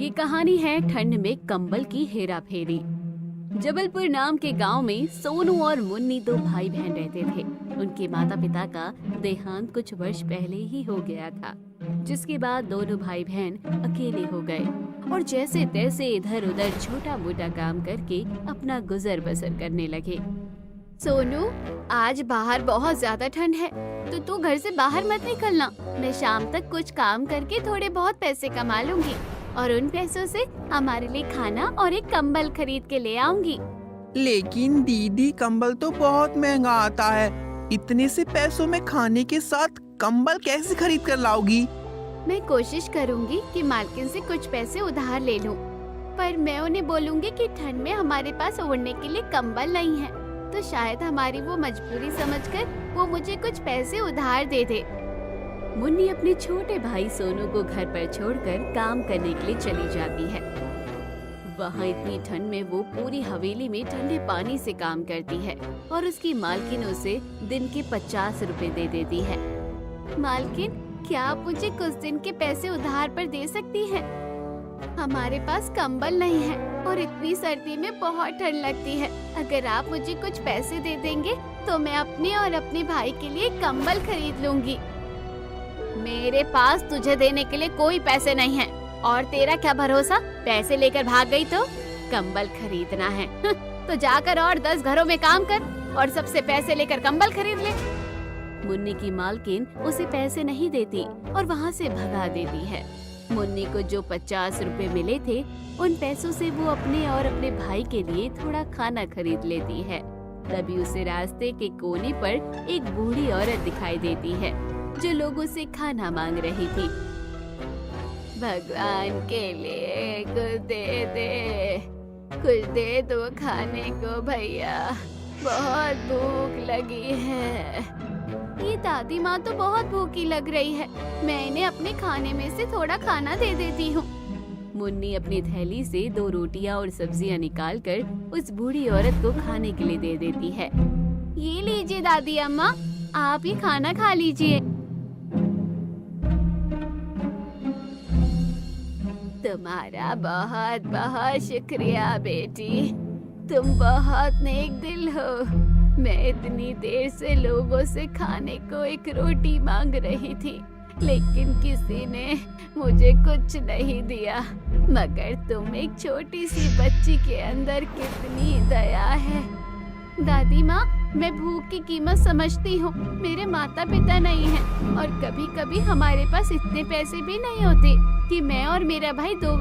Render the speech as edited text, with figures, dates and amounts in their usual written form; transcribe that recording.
ये कहानी है ठंड में कंबल की हेरा फेरी। जबलपुर नाम के गांव में सोनू और मुन्नी दो भाई बहन रहते थे। उनके माता पिता का देहांत कुछ वर्ष पहले ही हो गया था, जिसके बाद दोनों भाई बहन अकेले हो गए और जैसे तैसे इधर उधर छोटा मोटा काम करके अपना गुजर बसर करने लगे। सोनू, आज बाहर बहुत ज्यादा ठंड है, तो तू घर से बाहर मत निकलना। मैं शाम तक कुछ काम करके थोड़े बहुत पैसे कमा लूंगी और उन पैसों से हमारे लिए खाना और एक कंबल खरीद के ले आऊंगी। लेकिन दीदी, कंबल तो बहुत महंगा आता है। इतने से पैसों में खाने के साथ कंबल कैसे खरीद कर लाओगी? मैं कोशिश करूंगी कि मालकिन से कुछ पैसे उधार ले लूं, पर मैं उन्हें बोलूंगी कि ठंड में हमारे पास ओढ़ने के लिए कंबल नहीं है, तो शायद हमारी वो मजबूरी समझकर वो मुझे कुछ पैसे उधार दे दे। मुन्नी अपने छोटे भाई सोनू को घर पर छोड़कर काम करने के लिए चली जाती है। वहाँ इतनी ठंड में वो पूरी हवेली में ठंडे पानी से काम करती है और उसकी मालकिन उसे दिन के 50 रुपए दे देती है। मालकिन, क्या आप मुझे कुछ दिन के पैसे उधार पर दे सकती हैं? हमारे पास कंबल नहीं है और इतनी सर्दी में बहुत ठंड लगती है। अगर आप मुझे कुछ पैसे दे देंगे तो मैं अपने और अपने भाई के लिए कंबल खरीद लूंगी। मेरे पास तुझे देने के लिए कोई पैसे नहीं है और तेरा क्या भरोसा, पैसे लेकर भाग गई तो? कंबल खरीदना है तो जाकर और 10 घरों में काम कर और सबसे पैसे लेकर कंबल खरीद ले। मुन्नी की मालकिन उसे पैसे नहीं देती और वहाँ से भगा देती है। मुन्नी को जो 50 रुपए मिले थे, उन पैसों से वो अपने और अपने भाई के लिए थोड़ा खाना खरीद लेती है। तभी उसे रास्ते के कोने पर एक बूढ़ी औरत दिखाई देती है जो लोगों से खाना मांग रही थी। भगवान के लिए कुछ दे दो खाने को भैया, बहुत भूख लगी है। ये दादी माँ तो बहुत भूखी लग रही है, मैं इन्हें अपने खाने में से थोड़ा खाना दे देती हूँ। मुन्नी अपनी थैली से 2 रोटियाँ और सब्जियाँ निकालकर उस बूढ़ी औरत को खाने के लिए दे देती है। ये लीजिए दादी अम्मा, आप ये खाना खा लीजिए। तुम्हारा बहुत बहुत शुक्रिया बेटी, तुम बहुत नेक दिल हो। मैं इतनी देर से लोगों से खाने को एक रोटी मांग रही थी, लेकिन किसी ने मुझे कुछ नहीं दिया, मगर तुम एक छोटी सी बच्ची के अंदर कितनी दया है। दादी माँ, मैं भूख की कीमत समझती हूँ। मेरे माता पिता नहीं हैं और कभी कभी हमारे पास इतने पैसे भी नहीं होते कि मैं और मेरा भाई 2